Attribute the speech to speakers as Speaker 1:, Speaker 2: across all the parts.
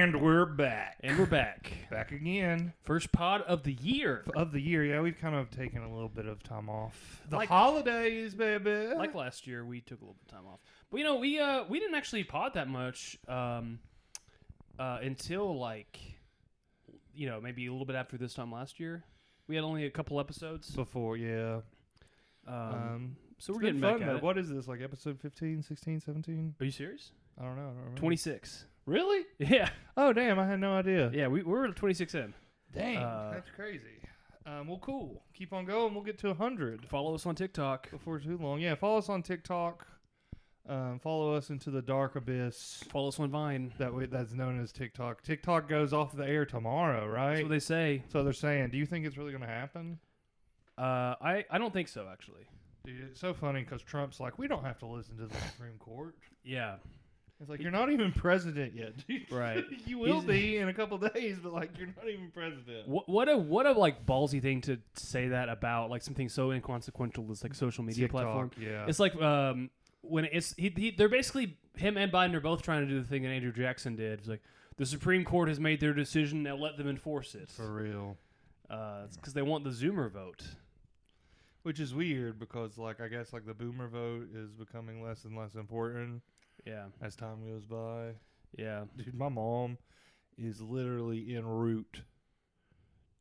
Speaker 1: And we're back.
Speaker 2: Back again.
Speaker 1: First pod of the year.
Speaker 2: Of the year, yeah, we've kind of taken a little bit of time off. The
Speaker 1: Like-
Speaker 2: holidays, baby.
Speaker 1: Like last year, we took a little bit of time off. But we didn't actually pod that much until maybe a little bit after this time last year. We had only a couple episodes.
Speaker 2: Before, yeah.
Speaker 1: So we're
Speaker 2: It's
Speaker 1: getting
Speaker 2: been
Speaker 1: back
Speaker 2: fun,
Speaker 1: at
Speaker 2: though.
Speaker 1: it.
Speaker 2: What is this, like episode 15, 16, 17?
Speaker 1: Are you serious?
Speaker 2: I don't remember.
Speaker 1: 26.
Speaker 2: Really?
Speaker 1: Yeah.
Speaker 2: Oh, damn, I had no idea.
Speaker 1: Yeah, we're 26 in.
Speaker 2: Dang,
Speaker 1: Uh,
Speaker 2: that's crazy. Well, cool. Keep on going. We'll get to 100
Speaker 1: Follow us on TikTok.
Speaker 2: before too long. Yeah, follow us on TikTok. Follow us into the dark abyss
Speaker 1: Follow us on Vine.
Speaker 2: that's known as TikTok. TikTok goes off the air tomorrow, right?
Speaker 1: That's what they say.
Speaker 2: So they're saying, do you think it's really going to happen?
Speaker 1: I don't think so, actually.
Speaker 2: Dude, it's so funny because Trump's like, we don't have to listen to the Supreme Court.
Speaker 1: Yeah.
Speaker 2: It's like, you're not even president yet, dude.
Speaker 1: Right.
Speaker 2: You will
Speaker 1: He's-
Speaker 2: be in a couple days, but like, you're not even president.
Speaker 1: What a like ballsy thing to say that about, like something so inconsequential as like social media
Speaker 2: TikTok,
Speaker 1: platform.
Speaker 2: yeah.
Speaker 1: It's like when they're basically, him and Biden are both trying to do the thing that Andrew Jackson did. It's like, the Supreme Court has made their decision, now let them enforce it.
Speaker 2: For real.
Speaker 1: It's because they want the Zoomer vote.
Speaker 2: Which is weird because, like, I guess, like, the boomer vote is becoming less and less important
Speaker 1: Yeah.
Speaker 2: as time goes by.
Speaker 1: Yeah.
Speaker 2: Dude, my mom is literally en route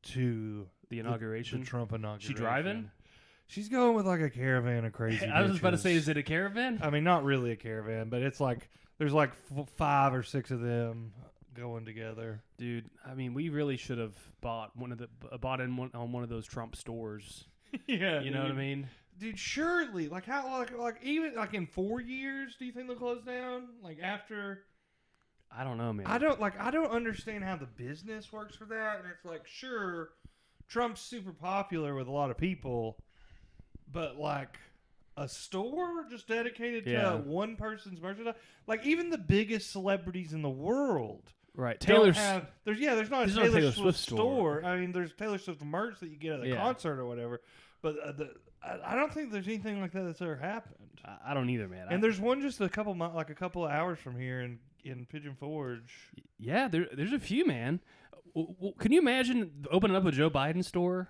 Speaker 2: to
Speaker 1: The inauguration.
Speaker 2: the Trump inauguration.
Speaker 1: She driving?
Speaker 2: She's going with, like, a caravan of crazy
Speaker 1: I was just about to say,
Speaker 2: bitches.
Speaker 1: is it a caravan?
Speaker 2: I mean, not really a caravan, but it's like there's like 5 or 6 of them going together.
Speaker 1: Dude, I mean, we really should have bought on one of those Trump stores.
Speaker 2: Yeah,
Speaker 1: You know what I mean?
Speaker 2: Dude, surely, like how, like even like in 4 years, do you think they'll close down? Like after,
Speaker 1: I don't know, man.
Speaker 2: I don't understand how the business works for that. And it's like, sure, Trump's super popular with a lot of people, but like a store just dedicated
Speaker 1: Yeah.
Speaker 2: to one person's merchandise, like even the biggest celebrities in the world.
Speaker 1: Right.
Speaker 2: There's
Speaker 1: Taylor's
Speaker 2: not a
Speaker 1: There's not a
Speaker 2: Taylor
Speaker 1: Taylor
Speaker 2: Swift
Speaker 1: Swift
Speaker 2: store. I mean, there's Taylor Swift merch that you get at the
Speaker 1: Yeah.
Speaker 2: concert or whatever, but I don't think there's anything like that that's ever happened.
Speaker 1: I don't either, man.
Speaker 2: And there's one just a couple of hours from here in Pigeon Forge.
Speaker 1: Yeah, there's a few, man. Can you imagine opening up a Joe Biden store?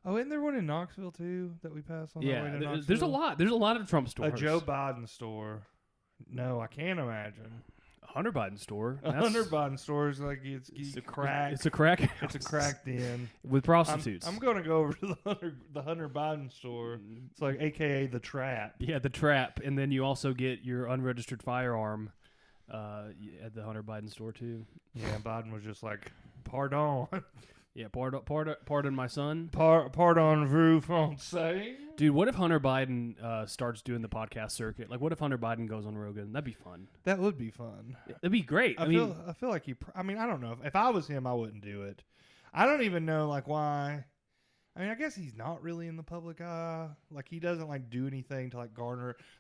Speaker 2: Oh, isn't there one in Knoxville too that we pass on?
Speaker 1: Yeah,
Speaker 2: the way to
Speaker 1: there's a
Speaker 2: Knoxville?
Speaker 1: lot. There's a lot of Trump
Speaker 2: A
Speaker 1: stores.
Speaker 2: Joe Biden store. No, I can't imagine.
Speaker 1: A Hunter Biden store.
Speaker 2: A Hunter Biden store is like it's
Speaker 1: a
Speaker 2: crack.
Speaker 1: It's a crack.
Speaker 2: It's a crack den.
Speaker 1: with prostitutes.
Speaker 2: I'm going to go over to the Hunter Biden store. It's like AKA the Trap.
Speaker 1: Yeah, the trap, and then you also get your unregistered firearm at the Hunter Biden store too.
Speaker 2: Yeah, Biden was just like, pardon.
Speaker 1: Yeah, pardon my son.
Speaker 2: Pardon vous français.
Speaker 1: Dude, what if Hunter Biden starts doing the podcast circuit? Like, what if Hunter Biden goes on Rogan? That'd be fun.
Speaker 2: That would be fun.
Speaker 1: That'd be great.
Speaker 2: I feel like he. I mean, I don't know. If I was him, I wouldn't do it. I don't even know like why. I mean, I guess he's not really in the public eye. Like he doesn't like do anything to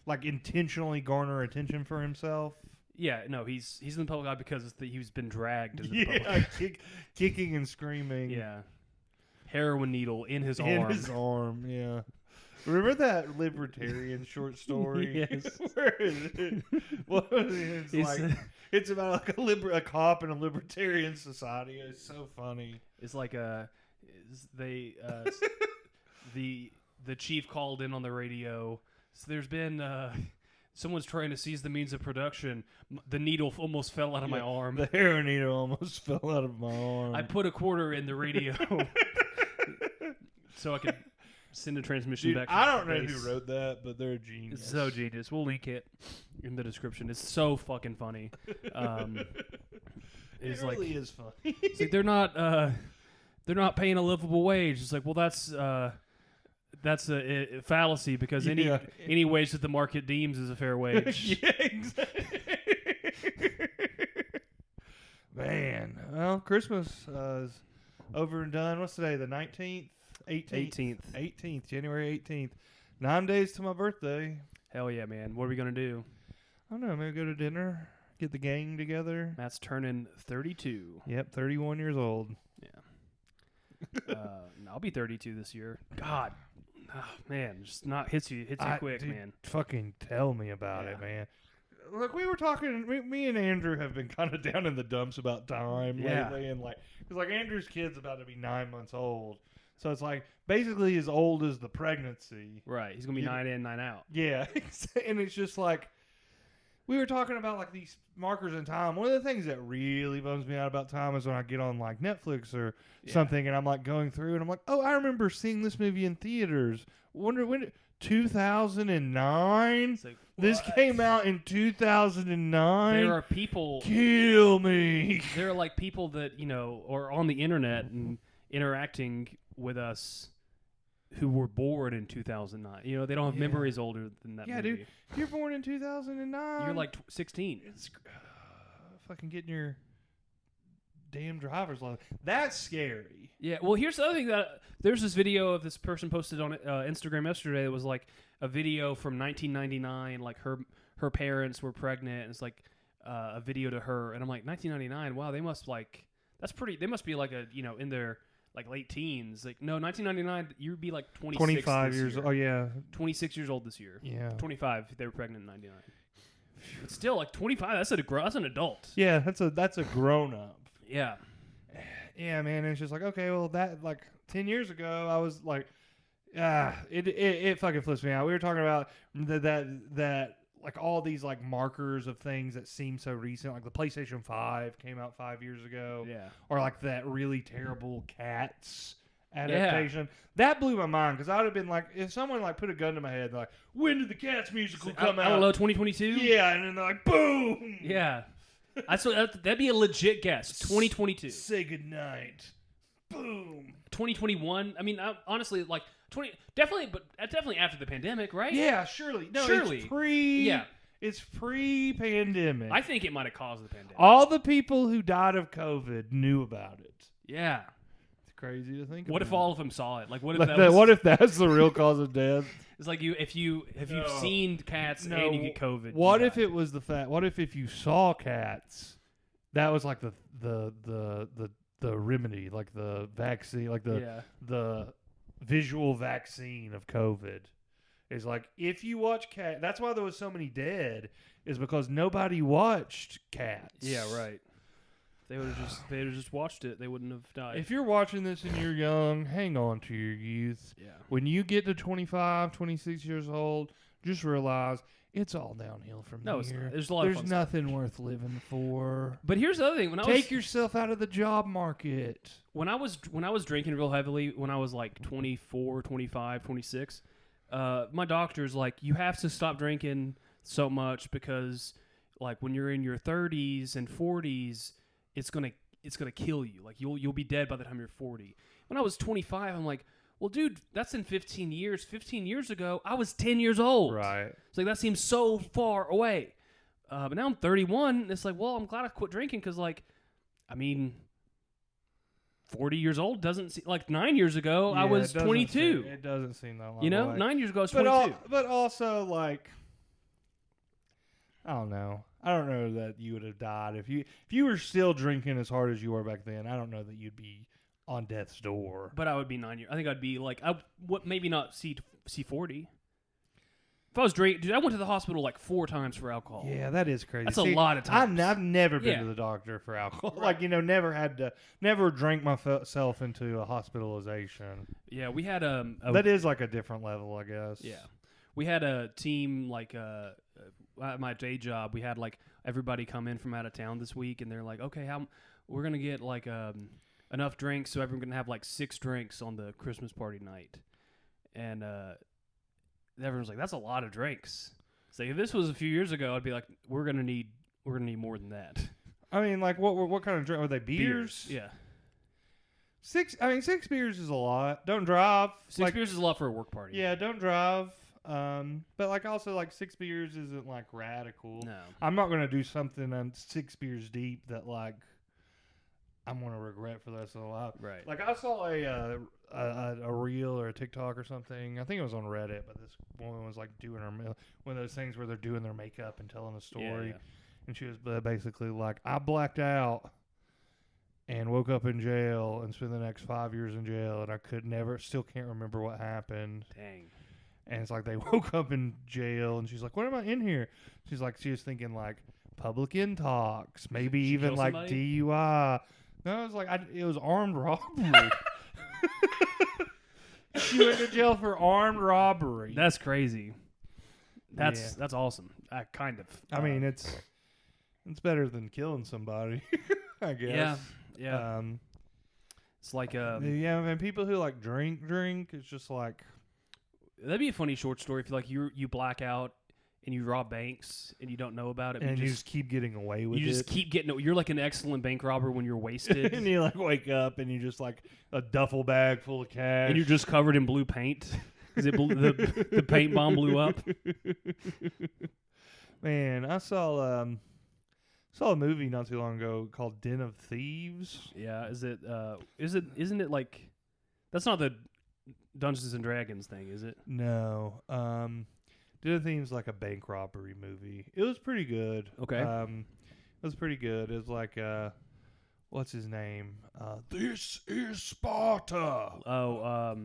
Speaker 2: like intentionally garner attention for himself.
Speaker 1: Yeah, no, he's in the public eye because he's been dragged into the public
Speaker 2: Yeah,
Speaker 1: eye.
Speaker 2: kicking and screaming.
Speaker 1: Yeah, heroin needle in his
Speaker 2: in
Speaker 1: arm.
Speaker 2: his arm. Yeah. Remember that libertarian short story?
Speaker 1: Yes.
Speaker 2: Where is it? What was it? It's about like a cop in a libertarian society. It's so funny.
Speaker 1: It's like the chief called in on the radio. So there's been someone's trying to seize the means of production. The needle almost fell out of my arm.
Speaker 2: The heroin needle almost fell out of my arm.
Speaker 1: I put a quarter in the radio so I could send a transmission
Speaker 2: Dude,
Speaker 1: back.
Speaker 2: I
Speaker 1: to
Speaker 2: don't know
Speaker 1: base.
Speaker 2: who wrote that, but they're a genius.
Speaker 1: It's so genius. We'll link it in the description. It's so fucking funny.
Speaker 2: It really is funny.
Speaker 1: It's like they're not paying a livable wage. It's like, well, that's a fallacy because any wage that the market deems is a fair wage.
Speaker 2: Yeah, exactly. Man, well, Christmas is over and done. What's today? The 19th? 18th. January 18th. 9 days to my birthday.
Speaker 1: Hell yeah, man. What are we gonna do?
Speaker 2: I don't know. Maybe go to dinner. Get the gang together.
Speaker 1: Matt's turning 32.
Speaker 2: Yep, 31 years old.
Speaker 1: I'll be 32 this year. God, oh, man, just not hits you
Speaker 2: I-
Speaker 1: quick,
Speaker 2: dude,
Speaker 1: man.
Speaker 2: Fucking tell me about it,
Speaker 1: Yeah.
Speaker 2: man. look, we were talking. Me and Andrew have been kind of down in the dumps about time
Speaker 1: Yeah.
Speaker 2: lately, and because like Andrew's kid's about to be 9 months old, so it's like basically as old as the pregnancy.
Speaker 1: Right. He's gonna be
Speaker 2: You-
Speaker 1: 9 in, 9 out.
Speaker 2: Yeah, and it's just like we were talking about like these markers in time. One of the things that really bums me out about time is when I get on like Netflix or
Speaker 1: Yeah.
Speaker 2: something, and I'm like going through, and I'm like, oh, I remember seeing this movie in theaters. Wonder when 2009.
Speaker 1: It's like,
Speaker 2: This
Speaker 1: what?
Speaker 2: came out in 2009.
Speaker 1: There are people.
Speaker 2: Kill me.
Speaker 1: There are like people that are on the internet and interacting with us who were born in 2009. They don't have
Speaker 2: Yeah.
Speaker 1: memories older than that.
Speaker 2: Yeah,
Speaker 1: movie.
Speaker 2: dude. You're born in 2009.
Speaker 1: You're like 16.
Speaker 2: It's fucking getting your damn driver's license. That's scary.
Speaker 1: Yeah. Well, here's the other thing that there's this video of this person posted on Instagram yesterday. That was like a video from 1999. Like her parents were pregnant, and it's like a video to her. And I'm like, 1999. Wow, they must like that's pretty. They must be like in their like late teens. Like no, 1999. You'd be like 26.
Speaker 2: 25
Speaker 1: this
Speaker 2: years.
Speaker 1: year.
Speaker 2: Oh yeah.
Speaker 1: 26 years old this year.
Speaker 2: Yeah.
Speaker 1: 25. They were pregnant in 99. But still, like 25. That's an adult.
Speaker 2: Yeah, that's a grown up.
Speaker 1: Yeah.
Speaker 2: Yeah, man. It's just like, okay, well, that like 10 years ago, I was like, it fucking flips me out. We were talking about that like all these like markers of things that seem so recent, like the PlayStation 5 came out 5 years ago,
Speaker 1: Yeah.
Speaker 2: or like that really terrible Cats adaptation. That blew my mind because I would have been like, if someone like put a gun to my head, like, when did the Cats musical come out?
Speaker 1: I don't know. 2022.
Speaker 2: Yeah, and then they're like, boom.
Speaker 1: Yeah. That'd be a legit guess. 2022.
Speaker 2: Say goodnight. Boom.
Speaker 1: 2021. I mean, honestly, like 20. Definitely, but definitely after the pandemic, right?
Speaker 2: Yeah, surely. No,
Speaker 1: Surely.
Speaker 2: It's pre.
Speaker 1: Yeah.
Speaker 2: It's pre-pandemic.
Speaker 1: I think it might have caused the pandemic.
Speaker 2: All the people who died of COVID knew about it.
Speaker 1: Yeah.
Speaker 2: It's crazy to think.
Speaker 1: What if
Speaker 2: about.
Speaker 1: all of them saw it? Like, what if
Speaker 2: Like
Speaker 1: that
Speaker 2: that-
Speaker 1: was?
Speaker 2: what if that's the real cause of death?
Speaker 1: It's like if you've
Speaker 2: No.
Speaker 1: seen Cats
Speaker 2: No.
Speaker 1: and you get COVID.
Speaker 2: What
Speaker 1: you
Speaker 2: if
Speaker 1: die.
Speaker 2: it was the fact? What if you saw Cats? That was like the remedy, like the vaccine, like the visual vaccine of COVID. Is like if you watch Cat. That's why there was so many dead. Is because nobody watched Cats.
Speaker 1: Yeah. Right. They would have just watched it. They wouldn't have died.
Speaker 2: If you're watching this and you're young, hang on to your youth.
Speaker 1: yeah.
Speaker 2: When you get to 25, 26 years old, just realize it's all downhill from
Speaker 1: No, it's
Speaker 2: here.
Speaker 1: not. There's a lot of
Speaker 2: There's
Speaker 1: fun stuff.
Speaker 2: nothing worth living for.
Speaker 1: But here's the other thing.
Speaker 2: Take yourself out of the job market.
Speaker 1: when I was drinking real heavily when I was like 24, 25, 26, my doctor's like, you have to stop drinking so much because like when you're in your 30s and 40s, it's gonna kill you. Like you'll be dead by the time you're 40. When I was 25, I'm like, well, dude, that's in 15 years. 15 years ago, I was 10 years old.
Speaker 2: Right.
Speaker 1: It's like that seems so far away. But now I'm 31. And it's like, well, I'm glad I quit drinking because, like, I mean, 40 years old doesn't seem like 9 years ago. I
Speaker 2: Yeah,
Speaker 1: was
Speaker 2: it doesn't
Speaker 1: 22.
Speaker 2: Seem, it doesn't seem that long.
Speaker 1: You know,
Speaker 2: away.
Speaker 1: 9 years ago I was
Speaker 2: But
Speaker 1: 22.
Speaker 2: but also like, I don't know. I don't know that you would have died if you were still drinking as hard as you were back then. I don't know that you'd be on death's door.
Speaker 1: But I would be 9 years. I think I'd be like, maybe not C40. If I was drinking, dude, I went to the hospital like 4 times for alcohol.
Speaker 2: Yeah, that is crazy.
Speaker 1: That's a lot of times.
Speaker 2: I've never been
Speaker 1: Yeah.
Speaker 2: to the doctor for alcohol.
Speaker 1: Right.
Speaker 2: Like, never drank myself into a hospitalization.
Speaker 1: Yeah, we had
Speaker 2: That is like a different level, I guess.
Speaker 1: Yeah, we had a team like at my day job. We had like everybody come in from out of town this week, and they're like, okay, we're gonna get like enough drinks so everyone can have like 6 drinks on the Christmas party night, and everyone's like, that's a lot of drinks. So if this was a few years ago, I'd be like, we're gonna need more than that.
Speaker 2: I mean, like, what kind of drink were they? Beers?
Speaker 1: Yeah,
Speaker 2: 6 beers is a lot. Don't drive.
Speaker 1: 6 beers is a lot for a work party.
Speaker 2: Yeah, don't drive. But like also like 6 beers isn't like radical.
Speaker 1: No.
Speaker 2: I'm not gonna do something on 6 beers deep that like I'm gonna regret for the rest of my life.
Speaker 1: Right.
Speaker 2: Like I saw a reel or a TikTok or something. I think it was on Reddit, but this woman was like doing one of those things where they're doing their makeup and telling a story,
Speaker 1: Yeah.
Speaker 2: and she was basically like, I blacked out and woke up in jail and spent the next 5 years in jail, and I still can't remember what happened.
Speaker 1: Dang.
Speaker 2: And it's like they woke up in jail, and she's like, "What am I in here?" She's like, she was thinking like public intox, maybe
Speaker 1: She
Speaker 2: even
Speaker 1: kill
Speaker 2: like
Speaker 1: somebody?
Speaker 2: DUI. No, it was like it was armed robbery. She went to jail for armed robbery.
Speaker 1: That's crazy. That's awesome. Kind of.
Speaker 2: I mean, it's better than killing somebody, I guess.
Speaker 1: Yeah. Yeah. It's like
Speaker 2: Yeah, man. People who like drink, it's just like
Speaker 1: that'd be a funny short story if like you black out and you rob banks and you don't know about it.
Speaker 2: and you just keep getting away with
Speaker 1: you
Speaker 2: it.
Speaker 1: just keep getting. You're like an excellent bank robber when you're wasted.
Speaker 2: And you like wake up and you just like a duffel bag full of cash.
Speaker 1: And you're just covered in blue paint because the paint bomb blew up.
Speaker 2: Man, I saw a movie not too long ago called Den of Thieves.
Speaker 1: Yeah, isn't it like that's not the Dungeons and Dragons thing, is it?
Speaker 2: No. Den of Thieves is like a bank robbery movie. It was pretty good.
Speaker 1: Okay.
Speaker 2: It was pretty good. It was like what's his name? This is Sparta.
Speaker 1: Oh,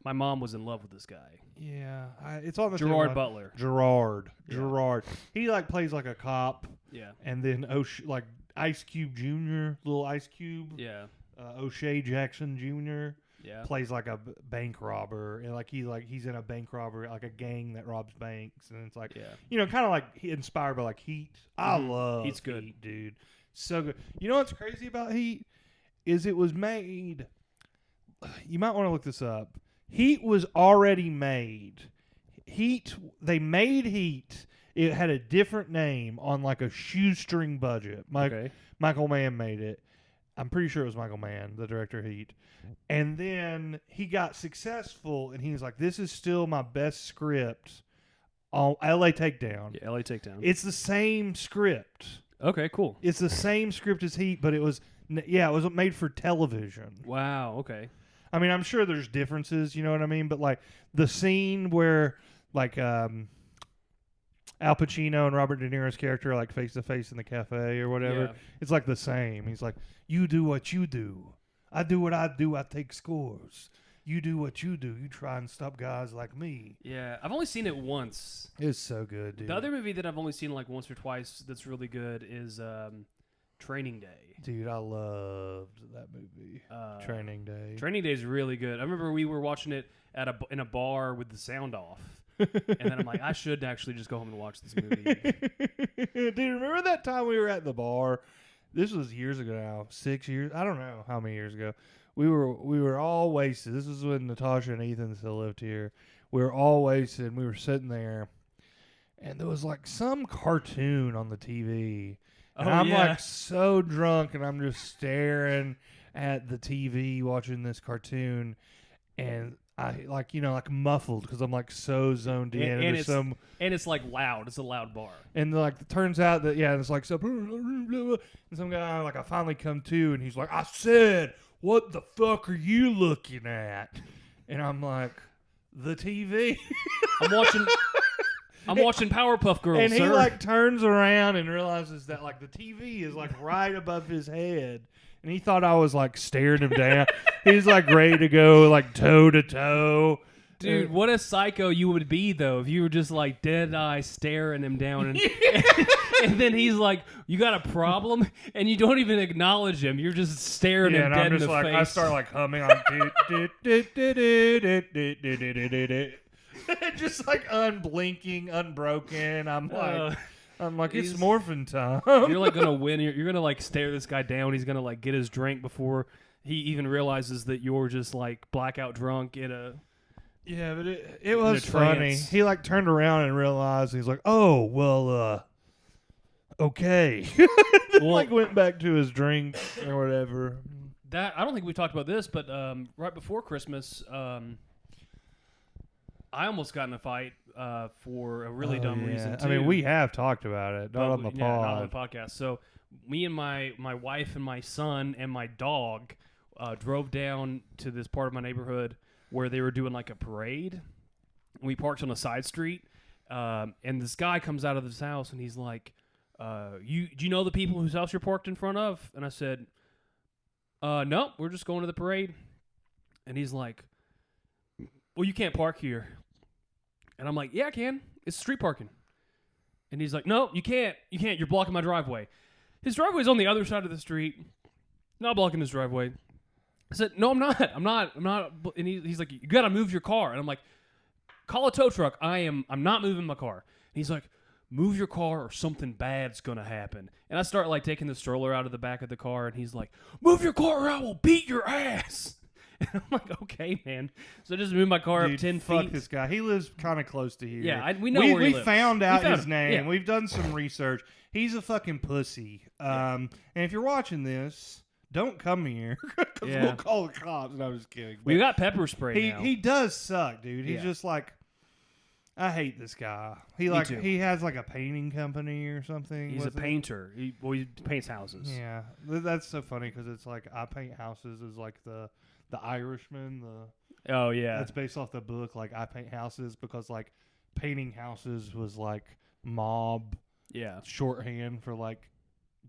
Speaker 1: my mom was in love with this guy.
Speaker 2: Yeah, it's on the
Speaker 1: Gerard
Speaker 2: tip of
Speaker 1: Butler.
Speaker 2: Gerard.
Speaker 1: Yeah.
Speaker 2: Gerard. He like plays like a cop,
Speaker 1: Yeah.
Speaker 2: and then like Ice Cube Jr., little Ice Cube,
Speaker 1: Yeah.
Speaker 2: O'Shea Jackson Jr.
Speaker 1: Yeah.
Speaker 2: plays like a bank robber, and like he's in a bank robbery, like a gang that robs banks, and it's like
Speaker 1: Yeah.
Speaker 2: kind of like inspired by like Heat. I
Speaker 1: Mhm.
Speaker 2: love
Speaker 1: Heat's good.
Speaker 2: Heat, dude. So good. You know what's crazy about Heat is it was made. You might want to look this up. Heat was already made. They made Heat. It had a different name on like a shoestring budget.
Speaker 1: Okay.
Speaker 2: Michael Mann made it. I'm pretty sure it was Michael Mann, the director of Heat. And then he got successful, and he was like, "This is still my best script." On L.A. Takedown.
Speaker 1: Yeah, LA Takedown.
Speaker 2: It's the same script.
Speaker 1: Okay, cool.
Speaker 2: It's the same script as Heat, but it was made for television.
Speaker 1: Wow, okay.
Speaker 2: I mean, I'm sure there's differences, you know what I mean? But like the scene where like Al Pacino and Robert De Niro's character are like face to face in the cafe or whatever,
Speaker 1: Yeah.
Speaker 2: it's like the same. He's like, "You do what you do. I do what I do. I take scores. You do what you do. You try and stop guys like me."
Speaker 1: Yeah, I've only seen it once.
Speaker 2: It's so good, dude.
Speaker 1: The other movie that I've only seen like once or twice that's really good is Training Day.
Speaker 2: Dude, I loved that movie. Training Day.
Speaker 1: Training Day is really good. I remember we were watching it in a bar with the sound off, and then I'm like, I should actually just go home and watch this movie.
Speaker 2: Dude, remember that time we were at the bar? This was years ago now. 6 years. I don't know how many years ago. We were all wasted. This was when Natasha and Ethan still lived here. We were all wasted, and we were sitting there, and there was like some cartoon on the TV. And I'm like so drunk, and I'm just staring at the TV watching this cartoon, and I like muffled because I'm like so zoned in.
Speaker 1: And it's like loud. It's a loud bar.
Speaker 2: And like it turns out that it's like so, and some guy like I finally come to, and he's like, "I said, what the fuck are you looking at?" And I'm like, "The TV."
Speaker 1: I'm watching Powerpuff Girls,
Speaker 2: And he
Speaker 1: sir.
Speaker 2: like turns around and realizes that like the TV is like right above his head, and he thought I was like staring him down. He's like ready to go like toe to toe.
Speaker 1: Dude, what a psycho you would be though if you were just like dead eye staring him down, and then he's like, "You got a problem?" and you don't even acknowledge him. You're just staring him
Speaker 2: and
Speaker 1: dead
Speaker 2: I'm
Speaker 1: in
Speaker 2: just
Speaker 1: the
Speaker 2: like
Speaker 1: face.
Speaker 2: I start like humming on just like unblinking, unbroken. I'm like it's
Speaker 1: he's-
Speaker 2: morphin' time.
Speaker 1: You're like gonna win. You're gonna like stare this guy down. He's gonna like get his drink before he even realizes that you're just like blackout drunk in a.
Speaker 2: Yeah, but it was
Speaker 1: a
Speaker 2: funny.
Speaker 1: trance.
Speaker 2: He like turned around and realized he's like, "Oh well, okay."
Speaker 1: Well-
Speaker 2: Like went back to his drink or whatever.
Speaker 1: That I don't think we talked about this, but right before Christmas, I almost got in a fight for a really dumb reason too.
Speaker 2: I mean, we have talked about it, not
Speaker 1: But
Speaker 2: on the
Speaker 1: yeah, not on
Speaker 2: pod.
Speaker 1: the podcast. So me and my wife and my son and my dog drove down to this part of my neighborhood where they were doing like a parade. We parked on a side street, and this guy comes out of this house and he's like, do you know the people whose house you're parked in front of? And I said, no, we're just going to the parade. And he's like, well, you can't park here. And I'm like, yeah, I can. It's street parking. And he's like, no, you can't. You can't. You're blocking my driveway. His driveway's on the other side of the street. Not blocking his driveway. I said, no, I'm not. I'm not. And he's like, you got to move your car. And I'm like, call a tow truck. I'm not moving my car. And he's like, move your car or something bad's going to happen. And I start like taking the stroller out of the back of the car. And he's like, move your car or I will beat your ass. And I'm like, okay, man. So I just moved my car
Speaker 2: Dude,
Speaker 1: up 10
Speaker 2: fuck
Speaker 1: feet.
Speaker 2: this guy. He lives kind of close to here.
Speaker 1: Yeah, we know where he
Speaker 2: we
Speaker 1: lives.
Speaker 2: found out
Speaker 1: found
Speaker 2: his
Speaker 1: him.
Speaker 2: name.
Speaker 1: Yeah.
Speaker 2: We've done some research. He's a fucking pussy. And if you're watching this, don't come here because
Speaker 1: Yeah.
Speaker 2: we'll call the cops. No, I'm just kidding.
Speaker 1: We
Speaker 2: But
Speaker 1: got pepper spray now.
Speaker 2: he does suck, dude. He's
Speaker 1: Yeah.
Speaker 2: just like, I hate this guy.
Speaker 1: too.
Speaker 2: He has like a painting company or something.
Speaker 1: He's a
Speaker 2: with it.
Speaker 1: painter. He paints houses.
Speaker 2: Yeah, that's so funny because it's like I Paint Houses is like the Irishman.
Speaker 1: Oh, yeah.
Speaker 2: That's based off the book like I Paint Houses because like painting houses was like mob
Speaker 1: Yeah.
Speaker 2: shorthand for like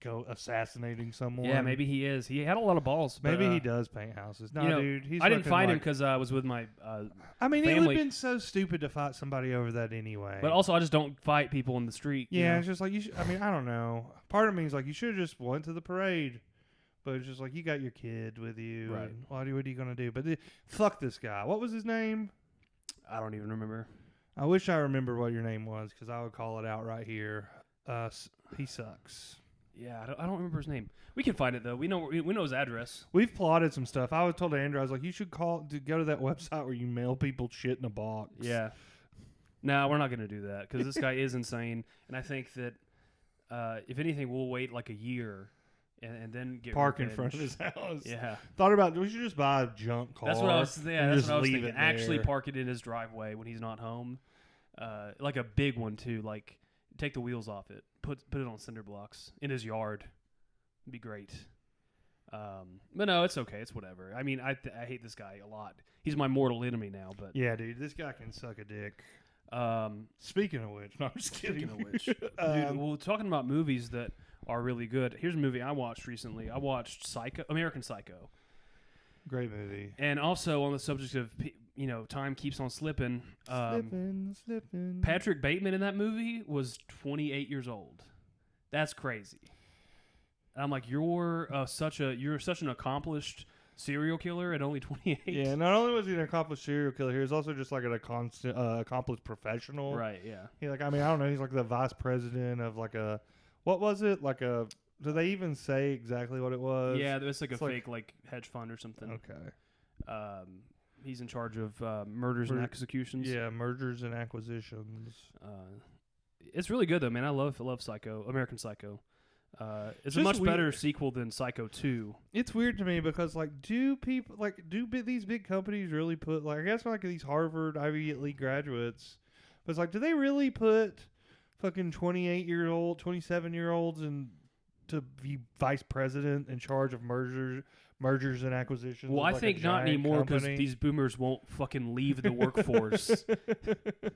Speaker 2: go assassinating someone.
Speaker 1: Yeah, maybe he is. He had a lot of balls. But,
Speaker 2: Maybe he does paint houses. No,
Speaker 1: you know,
Speaker 2: dude, he's
Speaker 1: I didn't
Speaker 2: fucking,
Speaker 1: find him
Speaker 2: like-
Speaker 1: because I was with my.
Speaker 2: I mean, it would
Speaker 1: family.
Speaker 2: have been so stupid to fight somebody over that anyway.
Speaker 1: But also, I just don't fight people in the street. you
Speaker 2: yeah,
Speaker 1: know?
Speaker 2: it's just like you. I mean, I don't know. Part of me is like you should have just went to the parade. But it's just like you got your kid with you.
Speaker 1: Right.
Speaker 2: And what are you gonna do? But fuck this guy. What was his name?
Speaker 1: I don't even remember.
Speaker 2: I wish I remember what your name was because I would call it out right here. He sucks.
Speaker 1: Yeah, I don't remember his name. We can find it though. We know his address.
Speaker 2: We've plotted some stuff. I was told Andrew, I was like, you should go to that website where you mail people shit in a box.
Speaker 1: Yeah. No, we're not going to do that because this guy is insane, and I think that if anything, we'll wait like a year and then get
Speaker 2: Park in
Speaker 1: revenge.
Speaker 2: front of his house.
Speaker 1: Yeah,
Speaker 2: Thought about we should just buy a junk car.
Speaker 1: that's what I was.
Speaker 2: and
Speaker 1: Yeah, that's
Speaker 2: just
Speaker 1: what I was
Speaker 2: leave
Speaker 1: thinking.
Speaker 2: it
Speaker 1: Actually,
Speaker 2: there.
Speaker 1: park it in his driveway when he's not home, like a big one too. Like take the wheels off it, put it on cinder blocks in his yard. It'd be great. But no, it's okay. It's whatever. I mean, I hate this guy a lot. He's my mortal enemy now. But
Speaker 2: Yeah, dude, this guy can suck a dick.
Speaker 1: um,
Speaker 2: Speaking of which, no, I'm just kidding.
Speaker 1: Speaking of which, dude, well, talking about movies that are really good. Here's a movie I watched recently. I watched American Psycho,
Speaker 2: Great movie.
Speaker 1: and also on the subject of time keeps on slipping.
Speaker 2: Slipping.
Speaker 1: Patrick Bateman in that movie was 28 years old. That's crazy. And I'm like, you're such an accomplished serial killer at only 28.
Speaker 2: Yeah, not only was he an accomplished serial killer, he was also just like an accomplished professional.
Speaker 1: Right. Yeah.
Speaker 2: He I don't know. He's like the vice president of like a, what was it? Like a, do they even say exactly what it was?
Speaker 1: Yeah. It's like a
Speaker 2: It's like-
Speaker 1: fake like hedge fund or something.
Speaker 2: Okay.
Speaker 1: He's in charge of murders and executions.
Speaker 2: Yeah, mergers and acquisitions.
Speaker 1: It's really good though, man. I love Psycho, American Psycho. It's a
Speaker 2: Just
Speaker 1: much better
Speaker 2: weird.
Speaker 1: sequel than Psycho 2.
Speaker 2: It's weird to me because do these big companies really put I guess like these Harvard Ivy League graduates, but it's like, do they really put fucking 28-year-old, 27-year-olds to be vice president in charge of mergers and acquisitions?
Speaker 1: Well,
Speaker 2: of,
Speaker 1: I
Speaker 2: like, a
Speaker 1: think not
Speaker 2: giant
Speaker 1: anymore because
Speaker 2: company?
Speaker 1: these boomers won't fucking leave the workforce.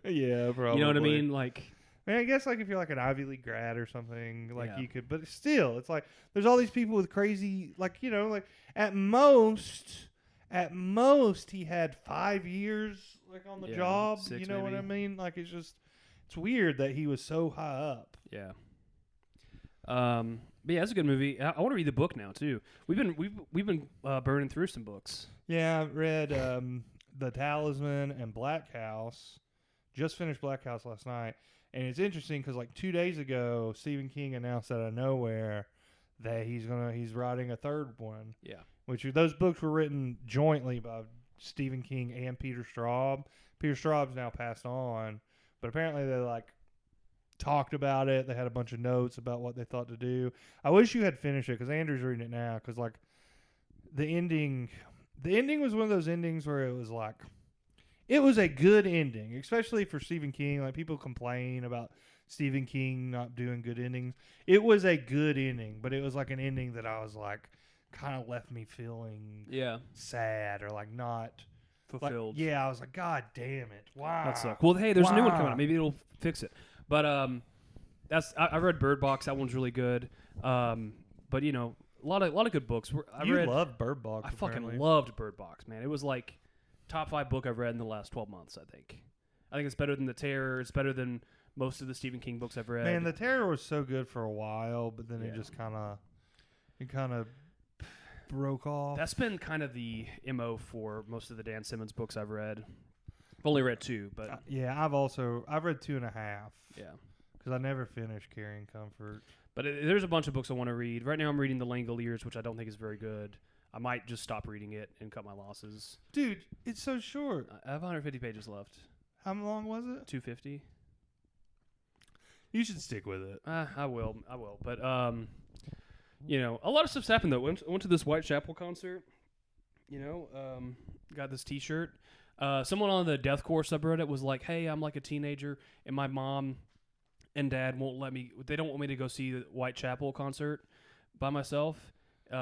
Speaker 2: Yeah, probably.
Speaker 1: You know what I mean? Like,
Speaker 2: I mean, I guess like if you're like an Ivy League grad or something, like
Speaker 1: Yeah.
Speaker 2: you could, but still, it's like there's all these people with crazy, like at most he had 5 years like on the
Speaker 1: Yeah,
Speaker 2: job.
Speaker 1: 6
Speaker 2: You know what I
Speaker 1: maybe.
Speaker 2: mean? Like it's weird that he was so high up.
Speaker 1: yeah. But yeah, it's a good movie. I want to read the book now too. We've been burning through some books.
Speaker 2: Yeah, I read The Talisman and Black House. Just finished Black House last night. And it's interesting because like 2 days ago, Stephen King announced out of nowhere that he's writing a third one.
Speaker 1: Yeah.
Speaker 2: Which those books were written jointly by Stephen King and Peter Straub. Peter Straub's now passed on, but apparently they talked about it. They had a bunch of notes about what they thought to do. I wish you had finished it because Andrew's reading it now because the ending was one of those endings where it was like. It was a good ending, especially for Stephen King. Like, people complain about Stephen King not doing good endings. It was a good ending, but it was like an ending that I was like, kind of left me feeling sad or like not
Speaker 1: Fulfilled.
Speaker 2: Like, yeah, I was like, God damn it! Wow,
Speaker 1: That sucks. Well, hey, there's a new one coming
Speaker 2: Wow.
Speaker 1: out. Maybe it'll fix it. But I read Bird Box. That one's really good. But a lot of good books. I
Speaker 2: You
Speaker 1: read.
Speaker 2: love Bird Box.
Speaker 1: I fucking
Speaker 2: apparently.
Speaker 1: loved Bird Box, man. It was like top 5 book I've read in the last 12 months. I think it's better than The Terror. It's better than most of the Stephen King books I've read.
Speaker 2: Man, The Terror was so good for a while, but then it
Speaker 1: Yeah.
Speaker 2: just kind of broke off.
Speaker 1: That's been kind of the MO for most of the Dan Simmons books I've read. I've only read 2, but
Speaker 2: Yeah, I've read 2.5
Speaker 1: yeah.
Speaker 2: because I never finished Carrying Comfort.
Speaker 1: But there's a bunch of books I want to read. Right now I'm reading The Langoliers, which I don't think is very good. I might just stop reading it and cut my losses.
Speaker 2: Dude, it's so short.
Speaker 1: I have 150 pages left.
Speaker 2: How long was it?
Speaker 1: 250.
Speaker 2: You should stick with it.
Speaker 1: I will. But you know, a lot of stuff's happened though. I went to this Whitechapel concert. You know, got this T-shirt. Someone on the deathcore subreddit was like, "Hey, I'm like a teenager, and my mom and dad won't let me. They don't want me to go see the Whitechapel concert by myself.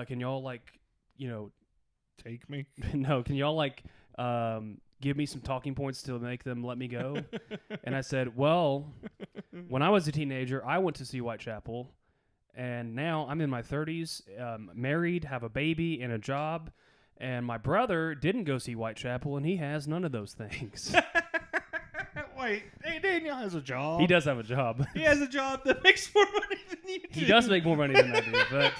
Speaker 1: Can y'all like, you know,
Speaker 2: Take me.
Speaker 1: no? Can y'all like give me some talking points to make them let me go?" And I said, "Well, when I was a teenager, I went to see Whitechapel, and now I'm in my 30s, married, have a baby and a job, and my brother didn't go see Whitechapel, and he has none of those things."
Speaker 2: Wait, hey, Daniel has a job.
Speaker 1: He does have a job.
Speaker 2: He has a job that makes more money than you do.
Speaker 1: He does make more money than I do, but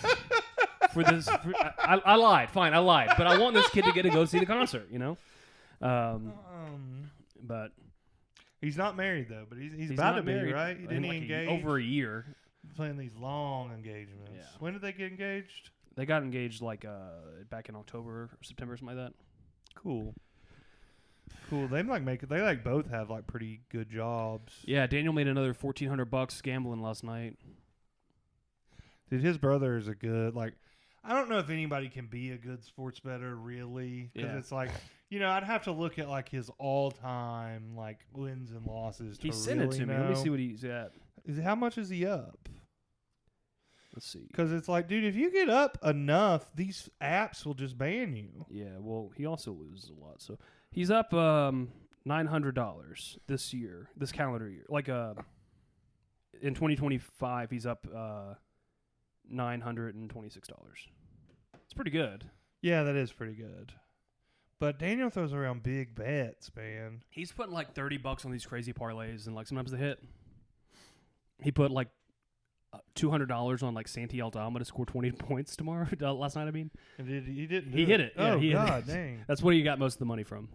Speaker 1: for this, I lied. Fine, I lied, but I want this kid to get to go see the concert. You know, but
Speaker 2: he's not married though. But he's
Speaker 1: not
Speaker 2: about to be,
Speaker 1: married
Speaker 2: right?
Speaker 1: in
Speaker 2: Didn't he
Speaker 1: like
Speaker 2: engage?
Speaker 1: over a year.
Speaker 2: Playing these long engagements.
Speaker 1: Yeah.
Speaker 2: When did they get engaged?
Speaker 1: They got engaged like back in October or September, something like that.
Speaker 2: Cool. They like both have like pretty good jobs.
Speaker 1: Yeah, Daniel made another $1,400 gambling last night.
Speaker 2: Dude, his brother is a good like. I don't know if anybody can be a good sports bettor really, because
Speaker 1: Yeah.
Speaker 2: it's like, you know, I'd have to look at like his all-time like wins and losses.
Speaker 1: He
Speaker 2: to
Speaker 1: sent
Speaker 2: really
Speaker 1: it to me.
Speaker 2: know.
Speaker 1: Let me see what he's at.
Speaker 2: How much is he up?
Speaker 1: Let's see.
Speaker 2: Because it's like, dude, if you get up enough, these apps will just ban you.
Speaker 1: Yeah, well, he also loses a lot. So he's up $900 this year, this calendar year. Like in 2025, he's up $926. It's pretty good.
Speaker 2: Yeah, that is pretty good. But Daniel throws around big bets, man.
Speaker 1: He's putting like $30 on these crazy parlays, and like sometimes they hit. He put like $200 on like Santi Aldama to score 20 points tomorrow. Last night, I mean.
Speaker 2: And he didn't.
Speaker 1: He hit it. Yeah,
Speaker 2: Oh
Speaker 1: he hit it.
Speaker 2: God, dang!
Speaker 1: That's where he got most of the money from.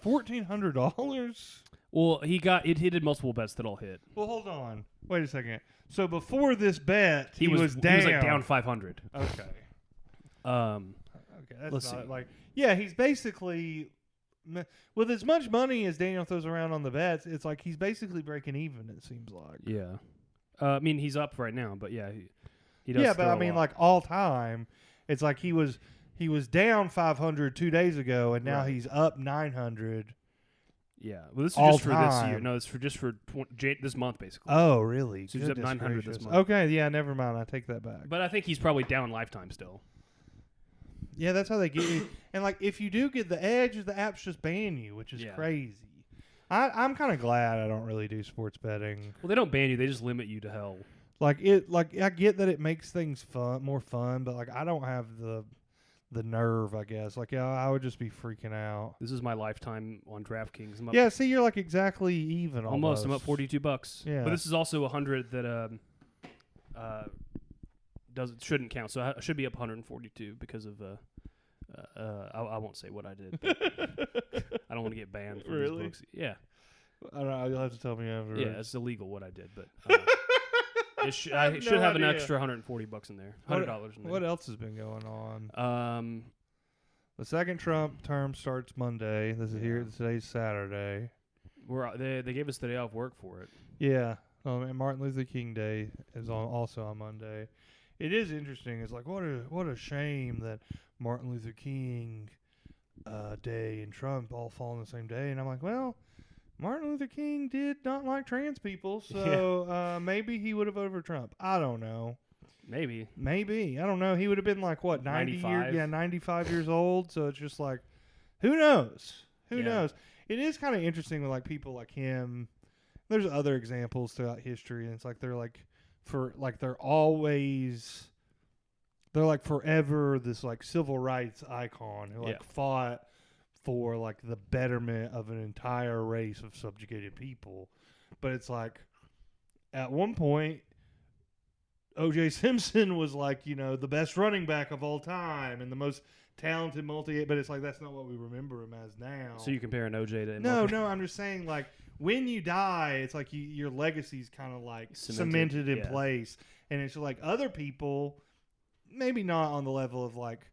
Speaker 2: $1,400.
Speaker 1: Well, he did multiple bets that all hit.
Speaker 2: Well, hold on. Wait a second. So before this bet, he was
Speaker 1: He
Speaker 2: down.
Speaker 1: was like down 500.
Speaker 2: Okay. Okay, that's
Speaker 1: Let's
Speaker 2: not
Speaker 1: see.
Speaker 2: like. Yeah, he's basically with as much money as Daniel throws around on the bets. It's like he's basically breaking even. It seems like.
Speaker 1: Yeah. I mean, he's up right now, but yeah, he does.
Speaker 2: Yeah, but
Speaker 1: throw
Speaker 2: I
Speaker 1: a
Speaker 2: mean,
Speaker 1: lot.
Speaker 2: like all time, it's like he was down 500 2 days ago, and now
Speaker 1: Right.
Speaker 2: he's up 900.
Speaker 1: Yeah. Well, this is
Speaker 2: all
Speaker 1: just for this year.
Speaker 2: time.
Speaker 1: No, it's for just for this month, basically.
Speaker 2: Oh, really?
Speaker 1: So he's up
Speaker 2: Goodness
Speaker 1: 900 this
Speaker 2: gracious.
Speaker 1: month.
Speaker 2: Okay, yeah, never mind. I take that back.
Speaker 1: But I think he's probably down lifetime still.
Speaker 2: Yeah, that's how they get you. And like, if you do get the edge, the apps just ban you, which is
Speaker 1: Yeah.
Speaker 2: crazy. I'm kind of glad I don't really do sports betting.
Speaker 1: Well, they don't ban you; they just limit you to hell.
Speaker 2: Like I get that it makes things more fun, but like I don't have the nerve, I guess. Like, yeah, I would just be freaking out.
Speaker 1: This is my lifetime on DraftKings. I'm up,
Speaker 2: Yeah, see, you're like exactly even
Speaker 1: almost. I'm up $42.
Speaker 2: Yeah.
Speaker 1: But this is also 100 that shouldn't count. So I should be up 142 because of I won't say what I did. But I don't want to get banned from
Speaker 2: Really?
Speaker 1: these books. Yeah,
Speaker 2: I don't know. You'll have to tell me afterwards.
Speaker 1: yeah, it's illegal what I did, but I
Speaker 2: I
Speaker 1: should
Speaker 2: have no
Speaker 1: have an
Speaker 2: idea.
Speaker 1: extra $140 in there, $100 in there.
Speaker 2: What else has been going on?
Speaker 1: Um,
Speaker 2: The second Trump term starts Monday. This is here. Today's Saturday.
Speaker 1: they gave us the day off work for it.
Speaker 2: Yeah. And Martin Luther King Day is also on Monday. It is interesting. It's like what a shame that Martin Luther King Day and Trump all fall on the same day. And I'm like, well, Martin Luther King did not like trans people, so maybe he would have voted for Trump. I don't know.
Speaker 1: Maybe.
Speaker 2: Maybe. I don't know. He would have been like, what, 90
Speaker 1: 95?
Speaker 2: 95 years old. So it's just like, who knows? Who
Speaker 1: Yeah.
Speaker 2: knows? It is kind of interesting with like people like him. There's other examples throughout history, and it's like they're like they're like forever this like civil rights icon who like fought for like the betterment of an entire race of subjugated people. But it's like at one point O.J. Simpson was like, the best running back of all time and the most talented but it's like that's not what we remember him as now.
Speaker 1: So you comparing OJ to
Speaker 2: No,
Speaker 1: MLK?
Speaker 2: no, I'm just saying like when you die, it's like your legacy's kind of like cemented in place, and it's like other people, maybe not on the level of like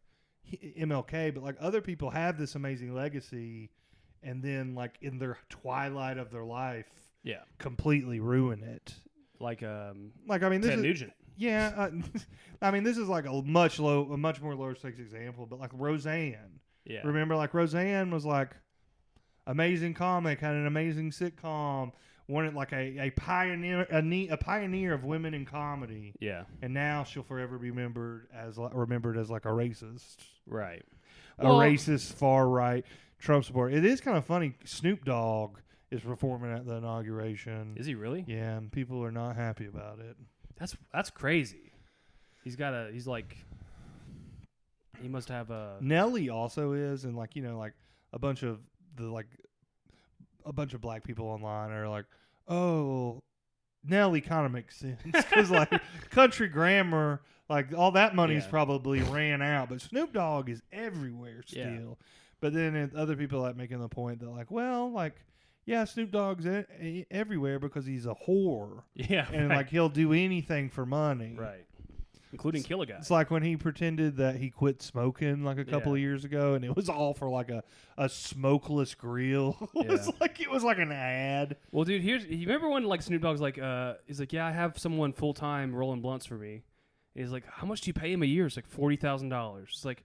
Speaker 2: MLK, but like other people have this amazing legacy, and then like in their twilight of their life, completely ruin it.
Speaker 1: Like
Speaker 2: I mean, this
Speaker 1: Ted
Speaker 2: is,
Speaker 1: Nugent.
Speaker 2: Yeah, I mean, this is like a much more lower stakes example, but like Roseanne.
Speaker 1: Yeah.
Speaker 2: Remember, like Roseanne was like amazing comic, had an amazing sitcom, wanted like a pioneer, a pioneer of women in comedy.
Speaker 1: Yeah.
Speaker 2: And now she'll forever be remembered as like a racist.
Speaker 1: Right.
Speaker 2: A racist far right Trump supporter. It is kind of funny. Snoop Dogg is performing at the inauguration.
Speaker 1: Is he really?
Speaker 2: Yeah, and people are not happy about it.
Speaker 1: That's crazy. He must have a
Speaker 2: Nelly also is, and like a bunch of black people online are like, oh, Nelly kind of makes sense because like Country Grammar, like all that money's probably ran out, but Snoop Dogg is everywhere still. Yeah. But then other people like making the point that like, well, like. Yeah, Snoop Dogg's everywhere because he's a whore.
Speaker 1: Yeah,
Speaker 2: and like he'll do anything for money.
Speaker 1: Right. Including kill a guy.
Speaker 2: It's like when he pretended that he quit smoking like a couple of years ago, and it was all for like a smokeless grill. It was like an ad.
Speaker 1: Well, dude, you remember when like Snoop Dogg's like, he's like, yeah, I have someone full time rolling blunts for me. And he's like, how much do you pay him a year? It's like $40,000. It's like,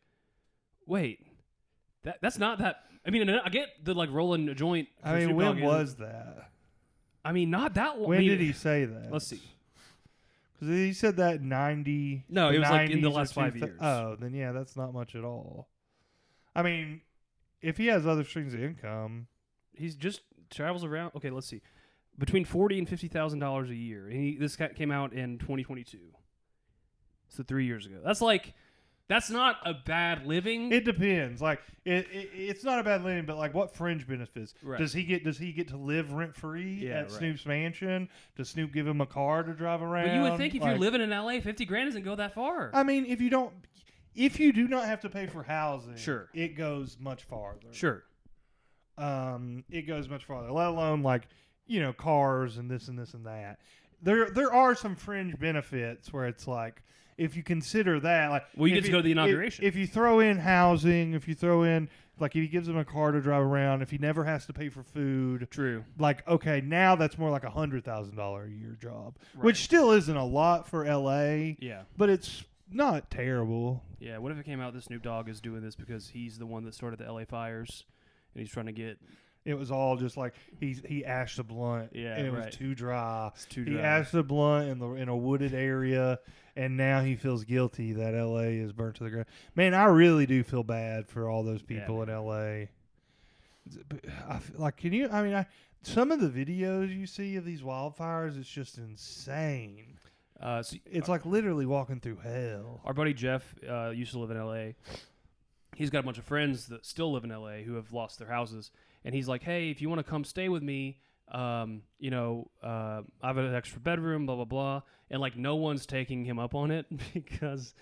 Speaker 1: wait, that's not that. I mean, I get the like rolling a joint.
Speaker 2: I mean, when was that?
Speaker 1: I mean, not that long.
Speaker 2: When did he say that?
Speaker 1: Let's see.
Speaker 2: Because he said that in 90.
Speaker 1: No, it was like in the last 5 years.
Speaker 2: Oh, then yeah, that's not much at all. I mean, if he has other streams of income,
Speaker 1: he's just travels around. Okay, let's see. Between $40,000 and $50,000 a year, and this came out in 2022. So 3 years ago. That's not a bad living.
Speaker 2: It depends. Like it's not a bad living, but like what fringe benefits
Speaker 1: right.
Speaker 2: does he get? Does he get to live rent free at Snoop's mansion? Does Snoop give him a car to drive around?
Speaker 1: But you would think if you're living in LA, $50,000 doesn't go that far.
Speaker 2: I mean, if you do not have to pay for housing,
Speaker 1: sure,
Speaker 2: it goes much farther.
Speaker 1: Sure,
Speaker 2: it goes much farther. Let alone like cars and this and this and that. There are some fringe benefits where it's like. If you consider that, like,
Speaker 1: well, you get to go to the inauguration.
Speaker 2: If you throw in housing, if you throw in, like, if he gives him a car to drive around, if he never has to pay for food,
Speaker 1: true.
Speaker 2: Like, okay, now that's more like $100,000 a year job, which still isn't a lot for LA.
Speaker 1: Yeah,
Speaker 2: but it's not terrible.
Speaker 1: Yeah. What if it came out that Snoop Dogg is doing this because he's the one that started the LA fires, and he's trying to get.
Speaker 2: It was all just like he ashed a blunt, and it was too dry.
Speaker 1: It's too dry.
Speaker 2: He ashed a blunt in a wooded area, and now he feels guilty that L.A. is burnt to the ground. Man, I really do feel bad for all those people in L.A. Like, can you? I mean, some of the videos you see of these wildfires, it's just insane. It's like literally walking through hell.
Speaker 1: Our buddy Jeff used to live in L.A. He's got a bunch of friends that still live in L.A. who have lost their houses. And he's like, hey, if you want to come stay with me, I have an extra bedroom, blah, blah, blah. And, like, no one's taking him up on it because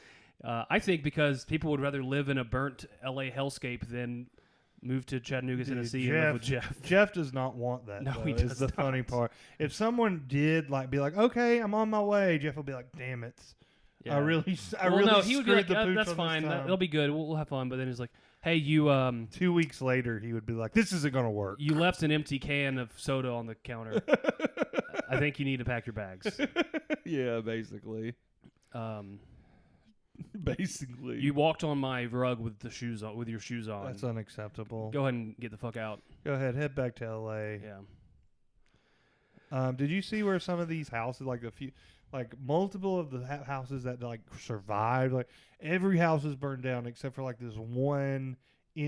Speaker 1: I think because people would rather live in a burnt L.A. hellscape than move to Chattanooga, Tennessee and live with Jeff.
Speaker 2: Jeff does not want that,
Speaker 1: no,
Speaker 2: though,
Speaker 1: he does
Speaker 2: is the
Speaker 1: not.
Speaker 2: funny part. If someone did, like, be like, okay, I'm on my way, Jeff will be like, damn it.
Speaker 1: Yeah.
Speaker 2: I really
Speaker 1: he would be like, that's fine. That'll be good. We'll have fun. But then he's like, hey, you
Speaker 2: 2 weeks later, he would be like, this isn't going to work.
Speaker 1: You left an empty can of soda on the counter. I think you need to pack your bags.
Speaker 2: Yeah, basically. Basically.
Speaker 1: You walked on my rug with your shoes on.
Speaker 2: That's unacceptable.
Speaker 1: Go ahead and get the fuck out.
Speaker 2: Go ahead, head back to LA.
Speaker 1: Yeah.
Speaker 2: Did you see where some of these houses, multiple of the houses that like survived, like every house is burned down except for like this one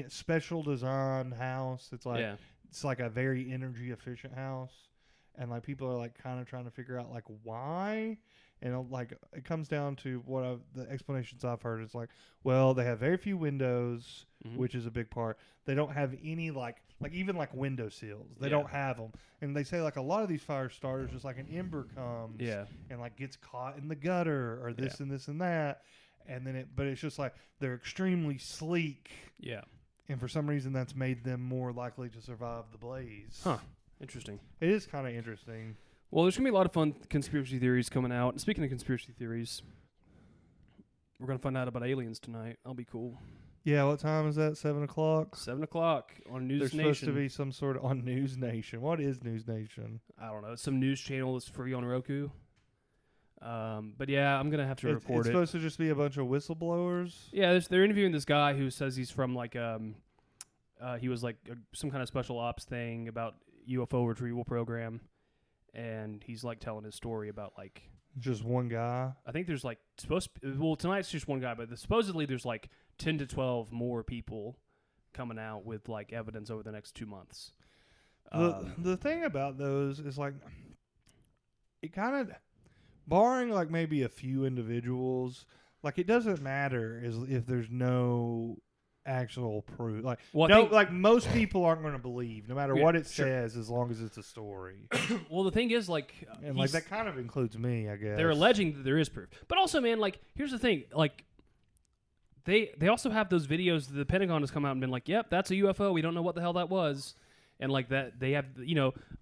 Speaker 2: special design house. It's like it's like a very energy efficient house, and like people are like kind of trying to figure out like why. And like it comes down to the explanations I've heard is like, well, they have very few windows, which is a big part. They don't have any like even like window sills. They don't have them. And they say like a lot of these fire starters, just like an ember comes and like gets caught in the gutter or this and this and that. And then but it's just like they're extremely sleek.
Speaker 1: Yeah.
Speaker 2: And for some reason that's made them more likely to survive the blaze.
Speaker 1: Huh. Interesting.
Speaker 2: It is kind of interesting.
Speaker 1: Well, there's going to be a lot of fun conspiracy theories coming out. And speaking of conspiracy theories, we're going to find out about aliens tonight. That'll be cool.
Speaker 2: Yeah, what time is that? 7 o'clock?
Speaker 1: 7 o'clock on News
Speaker 2: There's
Speaker 1: Nation.
Speaker 2: supposed to be some sort of on News Nation. What is News Nation?
Speaker 1: I don't know. It's some news channel that's free on Roku. But yeah, I'm going to have to record
Speaker 2: it's
Speaker 1: it.
Speaker 2: supposed to just be a bunch of whistleblowers?
Speaker 1: Yeah, they're interviewing this guy who says he's from like, he was like some kind of special ops thing about UFO retrieval program. And he's like telling his story about like
Speaker 2: just one guy.
Speaker 1: I think there's like tonight's just one guy, but supposedly there's like 10 to 12 more people coming out with like evidence over the next 2 months.
Speaker 2: The thing about those is like it kind of barring like maybe a few individuals, like it doesn't matter if there's no actual proof. Like like most people aren't going to believe no matter what it says as long as it's a story.
Speaker 1: Well, the thing is like
Speaker 2: and like that kind of includes me, I guess.
Speaker 1: They're alleging that there is proof. But also, man, like here's the thing, like they also have those videos that the Pentagon has come out and been like, "Yep, that's a UFO. We don't know what the hell that was." And like that they have,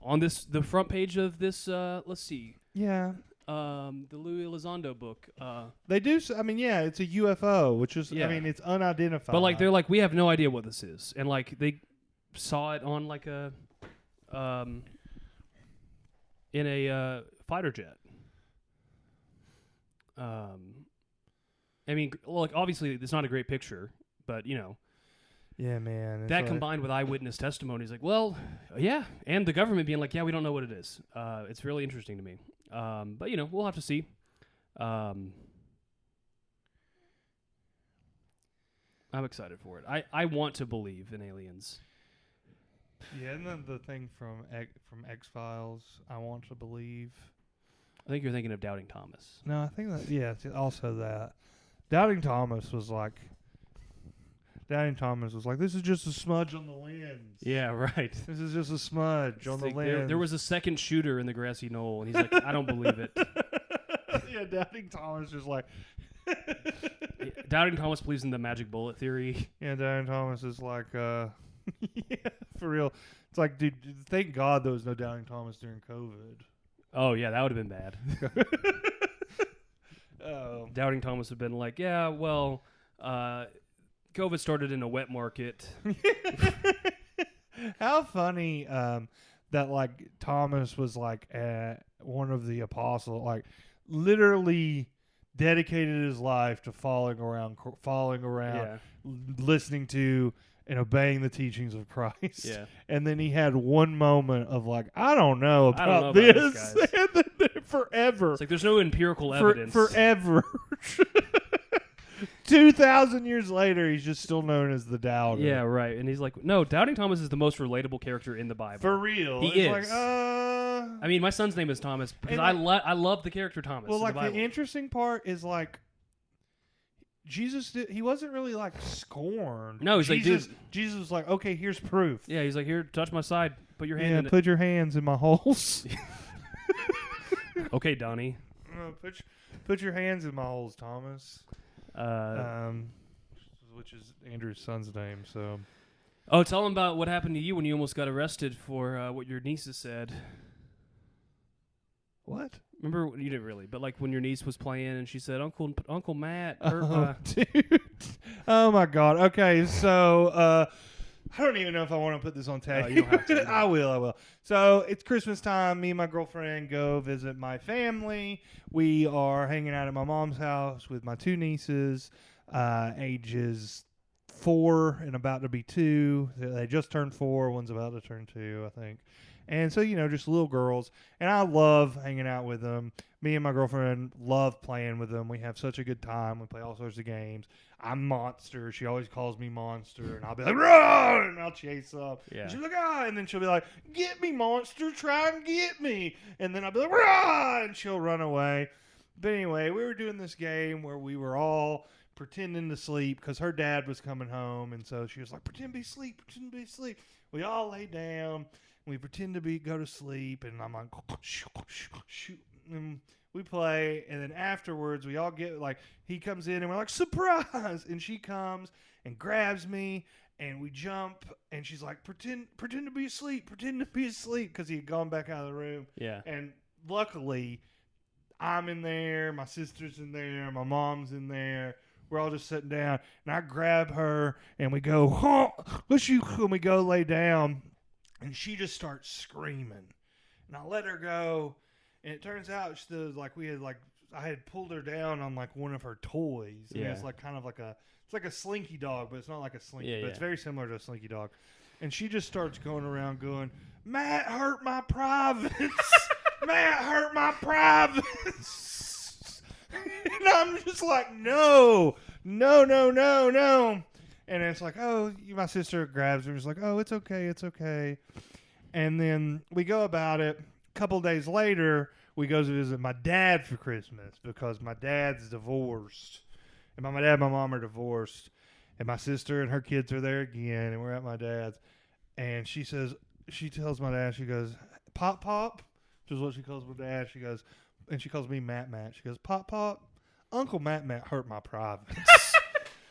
Speaker 1: on the front page of this let's see.
Speaker 2: Yeah.
Speaker 1: The Louis Elizondo book.
Speaker 2: They do. I mean, yeah, it's a UFO, which is, I mean, it's unidentified.
Speaker 1: But like, they're like, we have no idea what this is, and like they saw it on like a, in a fighter jet. I mean, like obviously, it's not a great picture, but
Speaker 2: yeah, man.
Speaker 1: That combined with eyewitness testimony is like, well, yeah, and the government being like, yeah, we don't know what it is. It's really interesting to me. But we'll have to see. I'm excited for it. I want to believe in aliens.
Speaker 2: Yeah, and then the thing from X-Files, I want to believe.
Speaker 1: I think you're thinking of Doubting Thomas.
Speaker 2: No, I think that it's also that. Doubting Thomas was like, this is just a smudge on the lens.
Speaker 1: Yeah, right.
Speaker 2: This is just a smudge on the lens.
Speaker 1: There was a second shooter in the grassy knoll, and he's like, I don't believe it.
Speaker 2: Yeah, Doubting Thomas just like.
Speaker 1: Doubting Thomas believes in the magic bullet theory.
Speaker 2: Yeah, Doubting Thomas is like, yeah, for real. It's like, dude, thank God there was no Doubting Thomas during COVID.
Speaker 1: Oh, yeah, that would have been bad. Doubting Thomas would have been like, yeah, well, COVID started in a wet market.
Speaker 2: How funny that like Thomas was like one of the apostles, like literally dedicated his life to following around, listening to and obeying the teachings of Christ.
Speaker 1: Yeah.
Speaker 2: And then he had one moment of like, I don't know about this. And then forever.
Speaker 1: It's like there's no empirical evidence.
Speaker 2: Forever. 2,000 years later, he's just still known as the doubter.
Speaker 1: Yeah, right. And he's like, no, Doubting Thomas is the most relatable character in the Bible.
Speaker 2: For real.
Speaker 1: He is.
Speaker 2: Like,
Speaker 1: I mean, my son's name is Thomas because I love the character Thomas.
Speaker 2: Well, like the interesting part is like Jesus, he wasn't really like scorned.
Speaker 1: No, he's
Speaker 2: Jesus,
Speaker 1: like, dude.
Speaker 2: Jesus was like, okay, here's proof.
Speaker 1: Yeah, he's like, here, touch my side. Put your hand in
Speaker 2: put your hands in my holes.
Speaker 1: Okay, Donnie.
Speaker 2: Put your hands in my holes, Thomas. Which is Andrew's son's name. So.
Speaker 1: Oh, tell him about what happened to you when you almost got arrested for what your nieces said.
Speaker 2: What?
Speaker 1: Remember, you didn't really, but like when your niece was playing and she said, Uncle Matt.
Speaker 2: Dude. Oh my God. Okay, so I don't even know if I want to put this on tape.
Speaker 1: No, you don't have to.
Speaker 2: I will. So it's Christmas time. Me and my girlfriend go visit my family. We are hanging out at my mom's house with my two nieces, ages 4 and about to be 2. They just turned 4. One's about to turn 2, I think. And so, just little girls. And I love hanging out with them. Me and my girlfriend love playing with them. We have such a good time. We play all sorts of games. I'm Monster. She always calls me Monster. And I'll be like, run! And I'll chase up.
Speaker 1: Yeah.
Speaker 2: And she'll be like, ah! And then she'll be like, get me, Monster. Try and get me. And then I'll be like, run! And she'll run away. But anyway, we were doing this game where we were all pretending to sleep because her dad was coming home. And so she was like, pretend to be asleep. Pretend to be asleep. We all lay down. We pretend to go to sleep. And I'm like, shoot. And we play, and then afterwards, we all get, like, he comes in, and we're like, surprise! And she comes and grabs me, and we jump, and she's like, pretend to be asleep, because he had gone back out of the room.
Speaker 1: Yeah.
Speaker 2: And luckily, I'm in there, my sister's in there, my mom's in there. We're all just sitting down, and I grab her, and we go, and we go lay down, and she just starts screaming. And I let her go. And it turns out I had pulled her down on like one of her toys. And it's like kind of like it's like a slinky dog, but it's not like a slinky, but it's very similar to a slinky dog. And she just starts going around going, Matt hurt my privates. Matt hurt my privates. And I'm just like, no. And it's like, oh, my sister grabs her and is like, oh, it's okay. And then we go about it. Couple days later, we go to visit my dad for Christmas because my dad's divorced. And my dad and my mom are divorced. And my sister and her kids are there again. And we're at my dad's. And she tells my dad, she goes, Pop, which is what she calls my dad. She goes, and she calls me Matt. She goes, Pop, Uncle Matt hurt my privates.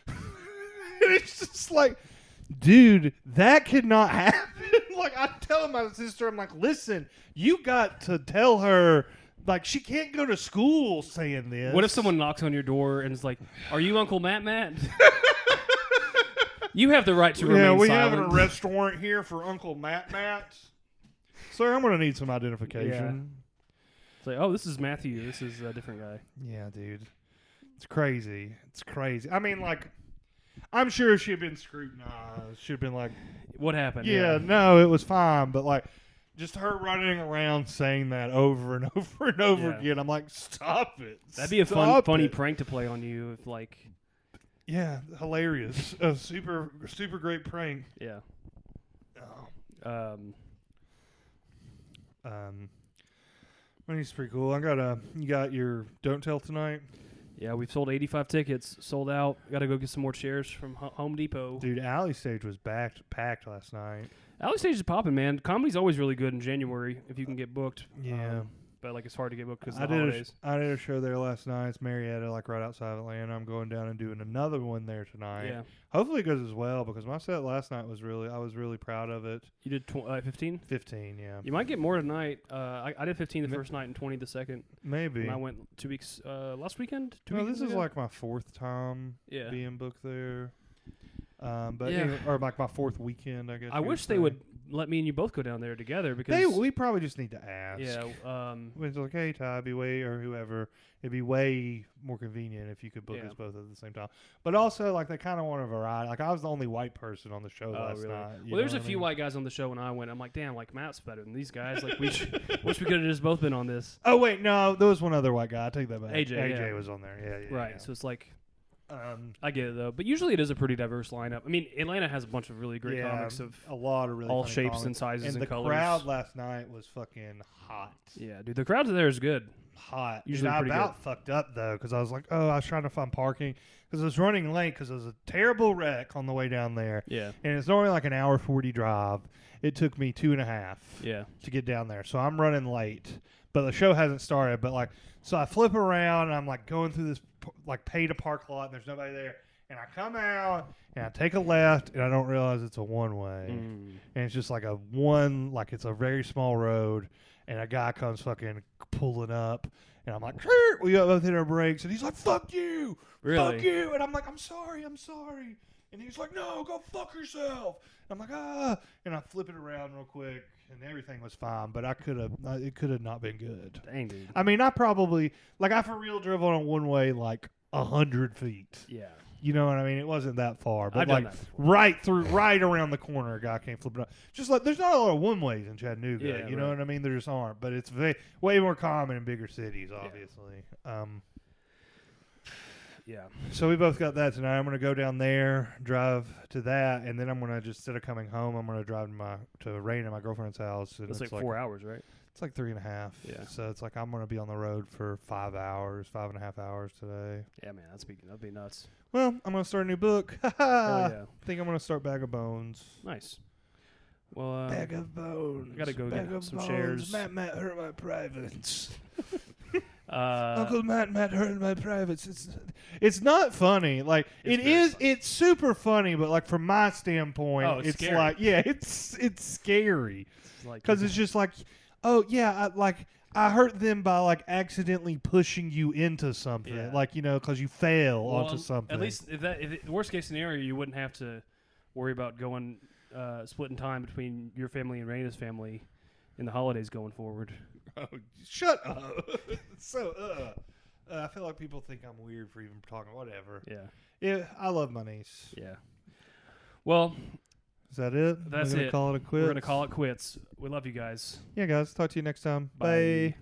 Speaker 2: And it's just like, dude, that could not happen. Like, I tell my sister, I'm like, listen, you got to tell her, like, she can't go to school saying this.
Speaker 1: What if someone knocks on your door and is like, are you Uncle Matt? You have the right to remain silent.
Speaker 2: Yeah, we have an arrest warrant here for Uncle Matt. Sir, I'm going to need some identification.
Speaker 1: Yeah. It's like, oh, this is Matthew. This is a different guy.
Speaker 2: Yeah, dude. It's crazy. I mean, like, I'm sure if she had been scrutinized, she'd have been like,
Speaker 1: what happened?
Speaker 2: Yeah, no, it was fine. But, like, just her running around saying that over and over and over again, I'm like, stop it.
Speaker 1: That'd be a funny prank to play on you if, like...
Speaker 2: Yeah, hilarious. A super great prank.
Speaker 1: Yeah.
Speaker 2: Oh. Money's pretty cool. You got your Don't Tell tonight?
Speaker 1: Yeah, we've sold 85 tickets, sold out. Got to go get some more chairs from Home Depot.
Speaker 2: Dude, Alley Stage was packed last night.
Speaker 1: Alley Stage is popping, man. Comedy's always really good in January if you can get booked.
Speaker 2: Yeah.
Speaker 1: But, like, it's hard to get booked because of the holidays.
Speaker 2: I did a show there last night. It's Marietta, like, right outside of Atlanta. I'm going down and doing another one there tonight.
Speaker 1: Yeah.
Speaker 2: Hopefully it goes as well because my set last night I was really proud of it.
Speaker 1: You did 15?
Speaker 2: 15, yeah.
Speaker 1: You might get more tonight. I did 15 the first night and 20 the second.
Speaker 2: Maybe.
Speaker 1: And I went 2 weeks last weekend.
Speaker 2: This is like my fourth time being booked there. Or like my fourth weekend, I guess.
Speaker 1: I wish they would let me and you both go down there together because
Speaker 2: we probably just need to ask.
Speaker 1: Yeah.
Speaker 2: It's like, hey, Ty, or whoever, it'd be way more convenient if you could book us both at the same time. But also, like, they kind of want a variety. Like, I was the only white person on the show last night.
Speaker 1: Well, there's a few white guys on the show when I went. I'm like, damn, like Matt's better than these guys. Like, wish we could have just both been on this.
Speaker 2: Oh wait, no, there was one other white guy. I take that back.
Speaker 1: AJ
Speaker 2: was on there. Yeah.
Speaker 1: Right. So it's like. I get it though, but usually it is a pretty diverse lineup. I mean, Atlanta has a bunch of really great comics of
Speaker 2: a lot of really
Speaker 1: all
Speaker 2: funny
Speaker 1: shapes
Speaker 2: comics.
Speaker 1: and sizes and colors.
Speaker 2: The crowd last night was fucking hot.
Speaker 1: Yeah, dude, the crowd there is good.
Speaker 2: Hot.
Speaker 1: Usually
Speaker 2: pretty good. Fucked up though because I was like, I was trying to find parking because I was running late because there was a terrible wreck on the way down there.
Speaker 1: Yeah,
Speaker 2: and it's normally like an hour 40 drive. It took me 2.5.
Speaker 1: Yeah,
Speaker 2: to get down there, so I'm running late. But the show hasn't started. But like, so I flip around and I'm like going through this like pay to park lot and there's nobody there. And I come out, and I take a left, and I don't realize it's a one-way. And it's just like it's a very small road, and a guy comes fucking pulling up, and I'm like, we both hit our brakes, and he's like, fuck you, fuck you. And I'm like, I'm sorry. And he's like, no, go fuck yourself. And I'm like, and I flip it around real quick, and everything was fine, but it could have not been good.
Speaker 1: Dang, dude.
Speaker 2: I mean, I probably, like, I for real drove on a one-way, like, 100 feet.
Speaker 1: Yeah.
Speaker 2: You know what I mean? It wasn't that far, but
Speaker 1: I've done
Speaker 2: like
Speaker 1: that before.
Speaker 2: right around the corner, a guy came flipping up. Just like there's not a lot of one ways in Chattanooga.
Speaker 1: Yeah,
Speaker 2: You know
Speaker 1: right.
Speaker 2: what I mean? There just aren't, but it's way more common in bigger cities, obviously.
Speaker 1: Yeah.
Speaker 2: So we both got that tonight. I'm gonna go down there, drive to that, and then I'm gonna just instead of coming home, I'm gonna drive to Rain at my girlfriend's house. And
Speaker 1: It's like 4 hours, right?
Speaker 2: It's like 3.5.
Speaker 1: Yeah.
Speaker 2: So it's like I'm gonna be on the road for 5 hours, 5.5 hours today.
Speaker 1: Yeah, man, that'd be nuts.
Speaker 2: Well, I'm gonna start a new book.
Speaker 1: Hell yeah.
Speaker 2: Think I'm gonna start Bag of Bones.
Speaker 1: Nice. Well,
Speaker 2: Bag of Bones.
Speaker 1: I gotta go
Speaker 2: Bag
Speaker 1: get
Speaker 2: of
Speaker 1: some
Speaker 2: bones.
Speaker 1: shares.
Speaker 2: Matt hurt my privates.
Speaker 1: uh,
Speaker 2: Uncle Matt hurt my privates. It's not funny. Like
Speaker 1: It's
Speaker 2: it
Speaker 1: very
Speaker 2: is.
Speaker 1: funny.
Speaker 2: It's super funny, but like from my standpoint,
Speaker 1: Oh, it's scary.
Speaker 2: like it's scary
Speaker 1: it's like
Speaker 2: because it's just like, oh yeah, I hurt them by like accidentally pushing you into something,
Speaker 1: Yeah.
Speaker 2: like because you fail
Speaker 1: well,
Speaker 2: onto something.
Speaker 1: At least if worst case scenario, you wouldn't have to worry about going splitting time between your family and Raina's family in the holidays going forward.
Speaker 2: Oh, shut up. I feel like people think I'm weird for even talking. Whatever.
Speaker 1: Yeah.
Speaker 2: Yeah, I love my niece.
Speaker 1: Yeah. Well,
Speaker 2: Is that it?
Speaker 1: That's
Speaker 2: We're gonna
Speaker 1: it.
Speaker 2: call it a quit.
Speaker 1: we're gonna call it quits. We love you guys.
Speaker 2: Yeah, guys. Talk to you next time.
Speaker 1: Bye.
Speaker 2: Bye.